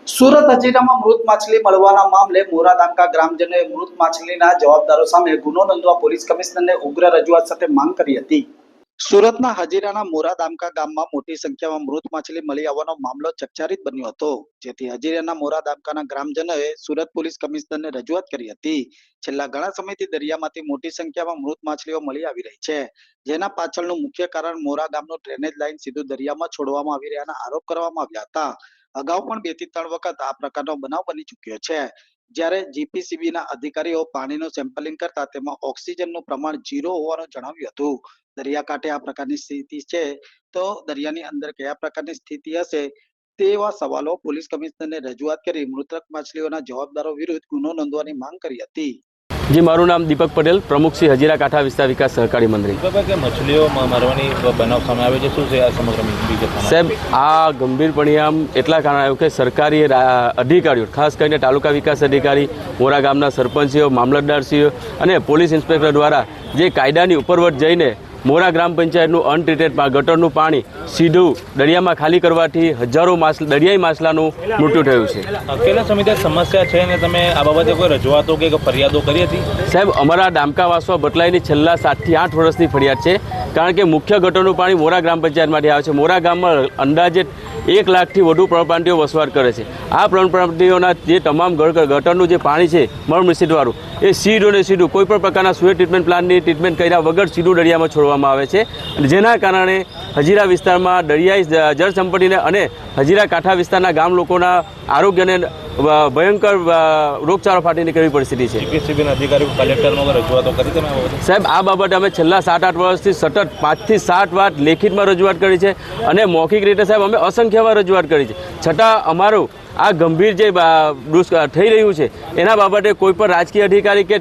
સુરત હજીરામાં મૃત માછલી મળવાના મામલે મોરાદામકા ગ્રામજનોએ મૃત માછલીના જવાબદારો સામે ગુનો નોંધવા પોલીસ કમિશનરને ઉગ્ર રજૂઆત સાથે માંગ કરી હતી। સુરતના હજીરાના મોરાદામકા ગામમાં મોટી સંખ્યામાં મૃત માછલી મળી આવવાનો મામલો ચકચારિત બન્યો હતો, જેથી હજીરાના મોરાદામકાના ગ્રામજનોએ સુરત પોલીસ કમિશનરને રજૂઆત કરી હતી। છેલ્લા ઘણા સમયથી દરિયામાંથી મોટી સંખ્યામાં મૃત માછલીઓ મળી આવી રહી છે, જેના પાછળનું મુખ્ય કારણ મોરા ગામનું ડ્રેનેજ લાઇન સીધું દરિયામાં છોડવામાં આવી રહ્યાના આરોપ કરવામાં આવ્યા હતા। અગાઉ પણ 2 થી 3 વખત આ પ્રકારનો બનાવ બની ચૂક્યો છે, જ્યારે જીપીસીબીના અધિકારીઓ પાણીનું સેમ્પલિંગ કરતા તેમાં ઓક્સિજનનું પ્રમાણ 0 હોવાનું જણાવ્યું હતું। દરિયાકાંઠે આ પ્રકારની સ્થિતિ છે તો દરિયાની અંદર કયા પ્રકારની સ્થિતિ હશે તેવા સવાલો પોલીસ કમિશનરને રજૂઆત કરી મૃતક માછલીઓના જવાબદારો વિરુદ્ધ ગુનો નોંધવાની માંગ કરી હતી। जी, मारू नाम दीपक पटेल, प्रमुख श्री हजीरा कांठा विस्तार विकास सहकारी मंत्री। કે મછલીઓ મરવાની બનાવ સામે આવે છે, શું છે આ સમગ્ર વિગત? સાહેબ, આ ગંભીર પરિણામ એટલા કારણે આવ્યું કે સરકારી અધિકારીઓ, ખાસ કરીને તાલુકા વિકાસ અધિકારી, મોરા ગામના સરપંચીઓ, મામલતદારશ્રીઓ અને પોલીસ ઇન્સ્પેક્ટર દ્વારા જે કાયદાની ઉપરવટ જઈને મોરા ગ્રામ પંચાયતનું અનટ્રીટેડ ગટરનું પાણી સીધું દરિયામાં ખાલી કરવાથી હજારો દરિયાઈ માછલાનું મૃત્યુ થયું છે। કેટલા સમયથી સમસ્યા છે અને તમે આ બાબતે કોઈ રજૂઆતો કે ફરિયાદો કરી હતી? સાહેબ, અમારા ડામકા વાસવા બટલાઈની છેલ્લા 7 થી 8 વર્ષની ફરિયાદ છે, કારણ કે મુખ્ય ગટરનું પાણી મોરા ગ્રામ પંચાયતમાંથી આવે છે। મોરા ગામમાં અંદાજે 1 લાખથી વધુ પર્ણપ્રાંતિઓ વસવાટ કરે છે। આ પર્ણપ્રાંતિઓના જે તમામ ગટરનું જે પાણી છે મળ મિશ્રિતવાળું, એ સીધું ને સીધું કોઈ પણ પ્રકારના સુએજ ટ્રીટમેન્ટ પ્લાનની ટ્રીટમેન્ટ કર્યા વગર સીધું દરિયામાં છોડવામાં આવે છે, અને જેના કારણે હજીરા વિસ્તારમાં દરિયાઈ જળ સંપત્તિને અને હજીરા કાંઠા વિસ્તારના ગામ લોકોના આરોગ્યને ભયંકર રોગચાળો ફાટી નીકળવી પરિસ્થિતિ છે। જીપીસીબીના અધિકારીઓ કલેક્ટરમાં રજૂઆતો કરી તમે? સાહેબ, આ બાબતે અમે છેલ્લા 7-8 વર્ષથી સતત 5 થી 7 વાર લેખિતમાં રજૂઆત કરી છે અને મૌખિક રીતે સાહેબ અમે અસંખ્ય વાર રજૂઆત કરી છે, છતાં અમારું આ ગંભીર જે થઈ રહ્યું છે એના બાબતે કોઈ પણ રાજકીય અધિકારી કે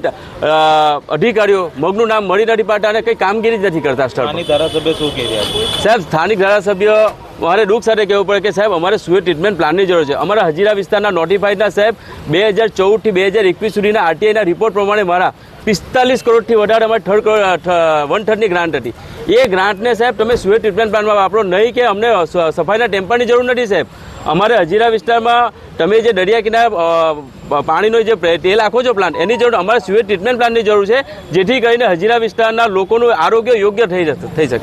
અધિકારીઓ મગનું નામ મળી નથી પાડતા અને કંઈ કામગીરી જ નથી કરતા। સ્થાનિક ધારાસભ્ય શું કહી રહ્યા છે? સાહેબ, સ્થાનિક ધારાસભ્ય મારે દુઃખ સાથે કહેવું પડે કે સાહેબ અમારે સુએજ ટ્રીટમેન્ટ પ્લાનની જરૂર છે। અમારા હજીરા વિસ્તારના નોટિફાઈડના સાહેબ 2014 થી 2021 સુધીના આરટીઆઈના રિપોર્ટ પ્રમાણે મારા 45 કરોડથી વધારે અમારી 1/3ની ગ્રાન્ટ હતી। એ ગ્રાન્ટને સાહેબ તમે સુએજ ટ્રીટમેન્ટ પ્લાનમાં વાપરો, નહીં કે અમને સફાઈના ટેમ્પરની જરૂર નથી સાહેબ। અમારે હજીરા વિસ્તારમાં તમે જે દરિયા કિનારે પાણીનો જે તેલ આખો છો પ્લાન્ટ, એની જરૂર અમારે સુએજ ટ્રીટમેન્ટ પ્લાનની જરૂર છે, જેથી કરીને હજીરા વિસ્તારના લોકોનું આરોગ્ય યોગ્ય થઈ શકે।